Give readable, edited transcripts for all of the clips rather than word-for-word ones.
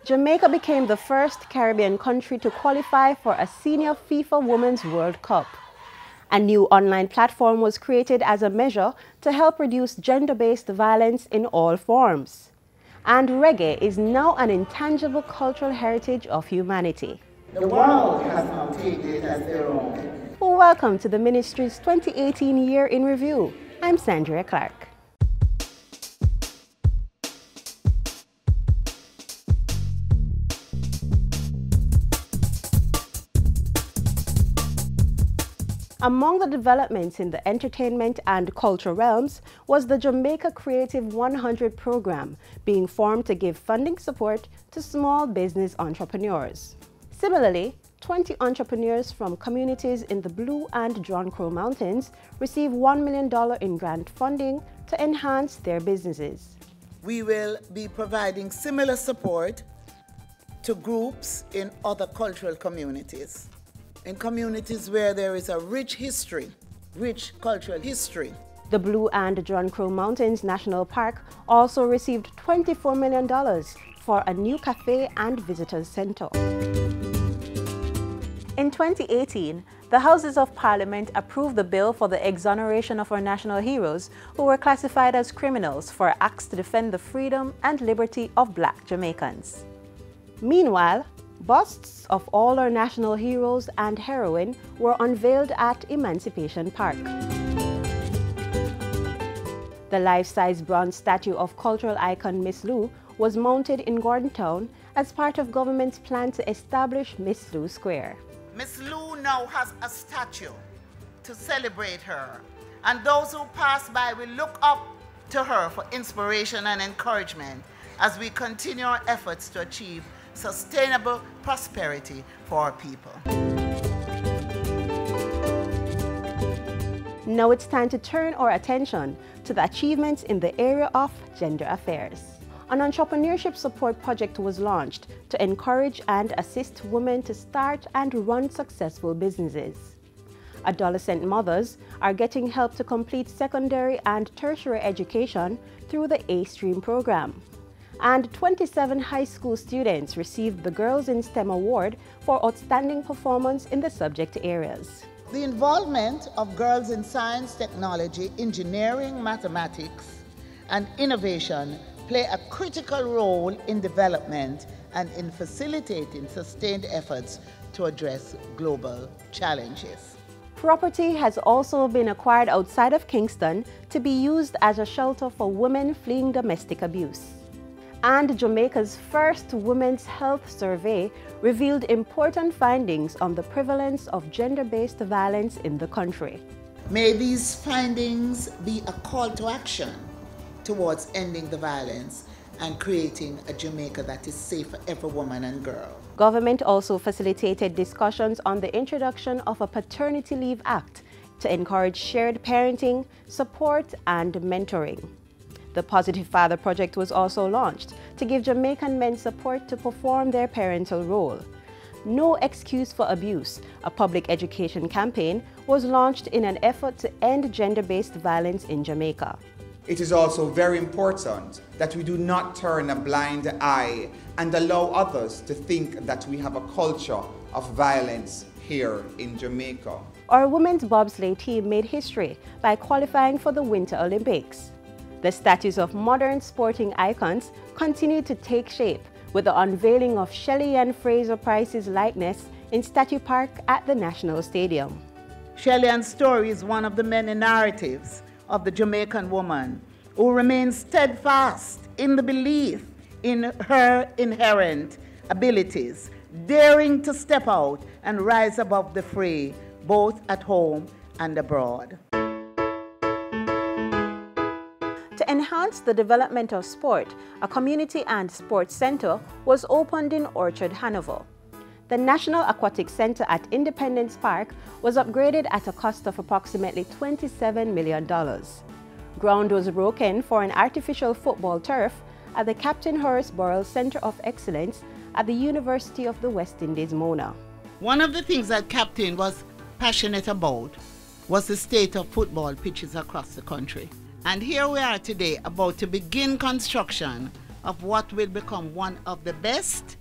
Jamaica became the first Caribbean country to qualify for a senior FIFA Women's World Cup. A new online platform was created as a measure to help reduce gender-based violence in all forms. And reggae is now an intangible cultural heritage of humanity. The world has now taken it as their own. Welcome to the Ministry's 2018 Year in Review. I'm Sandra Clark. Among the developments in the entertainment and culture realms was the Jamaica Creative 100 program, being formed to give funding support to small business entrepreneurs. Similarly, 20 entrepreneurs from communities in the Blue and John Crow Mountains received $1 million in grant funding to enhance their businesses. We will be providing similar support to groups in other cultural communities. In communities where there is a rich history, rich cultural history. The Blue and John Crow Mountains National Park also received $24 million for a new cafe and visitors center. In 2018, the Houses of Parliament approved the bill for the exoneration of our national heroes who were classified as criminals for acts to defend the freedom and liberty of Black Jamaicans. Meanwhile, busts of all our national heroes and heroine were unveiled at Emancipation Park. The life-size bronze statue of cultural icon Miss Lou was mounted in Gordon Town as part of government's plan to establish Miss Lou Square. Miss Lou now has a statue to celebrate her, and those who pass by will look up to her for inspiration and encouragement as we continue our efforts to achieve sustainable prosperity for our people. Now it's time to turn our attention to the achievements in the area of gender affairs. An entrepreneurship support project was launched to encourage and assist women to start and run successful businesses. Adolescent mothers are getting help to complete secondary and tertiary education through the A-Stream program. And 27 high school students received the Girls in STEM Award for outstanding performance in the subject areas. The involvement of girls in science, technology, engineering, mathematics, and innovation play a critical role in development and in facilitating sustained efforts to address global challenges. Property has also been acquired outside of Kingston to be used as a shelter for women fleeing domestic abuse. And Jamaica's first Women's Health Survey revealed important findings on the prevalence of gender-based violence in the country. May these findings be a call to action towards ending the violence and creating a Jamaica that is safe for every woman and girl. Government also facilitated discussions on the introduction of a Paternity Leave Act to encourage shared parenting, support, and mentoring. The Positive Father Project was also launched to give Jamaican men support to perform their parental role. No Excuse for Abuse, a public education campaign, was launched in an effort to end gender-based violence in Jamaica. It is also very important that we do not turn a blind eye and allow others to think that we have a culture of violence here in Jamaica. Our women's bobsleigh team made history by qualifying for the Winter Olympics. The statues of modern sporting icons continue to take shape with the unveiling of Shelley Ann Fraser Price's likeness in Statue Park at the National Stadium. Shelley Ann's story is one of the many narratives of the Jamaican woman who remains steadfast in the belief in her inherent abilities, daring to step out and rise above the fray, both at home and abroad. To enhance the development of sport, a community and sports center was opened in Orchard, Hanover. The National Aquatic Center at Independence Park was upgraded at a cost of approximately $27 million. Ground was broken for an artificial football turf at the Captain Horace Burrell Center of Excellence at the University of the West Indies, Mona. One of the things that Captain was passionate about was the state of football pitches across the country. And here we are today about to begin construction of what will become one of the best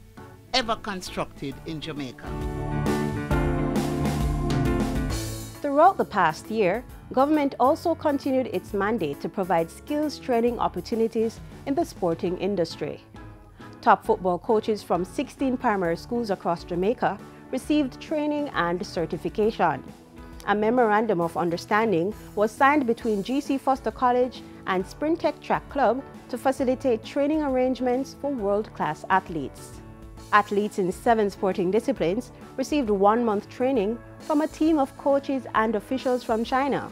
ever constructed in Jamaica. Throughout the past year, government also continued its mandate to provide skills training opportunities in the sporting industry. Top football coaches from 16 primary schools across Jamaica received training and certification. A memorandum of understanding was signed between GC Foster College and Sprintech Track Club to facilitate training arrangements for world-class athletes. Athletes in 7 sporting disciplines received 1-month training from a team of coaches and officials from China.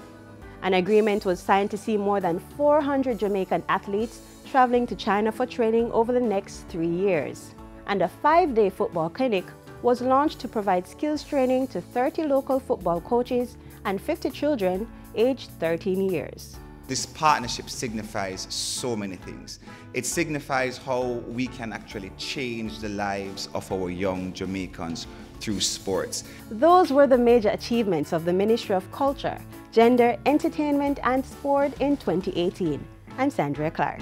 An agreement was signed to see more than 400 Jamaican athletes traveling to China for training over the next 3 years. And a 5-day football clinic was launched to provide skills training to 30 local football coaches and 50 children aged 13 years. This partnership signifies so many things. It signifies how we can actually change the lives of our young Jamaicans through sports. Those were the major achievements of the Ministry of Culture, Gender, Entertainment and Sport in 2018. I'm Sandra Clark.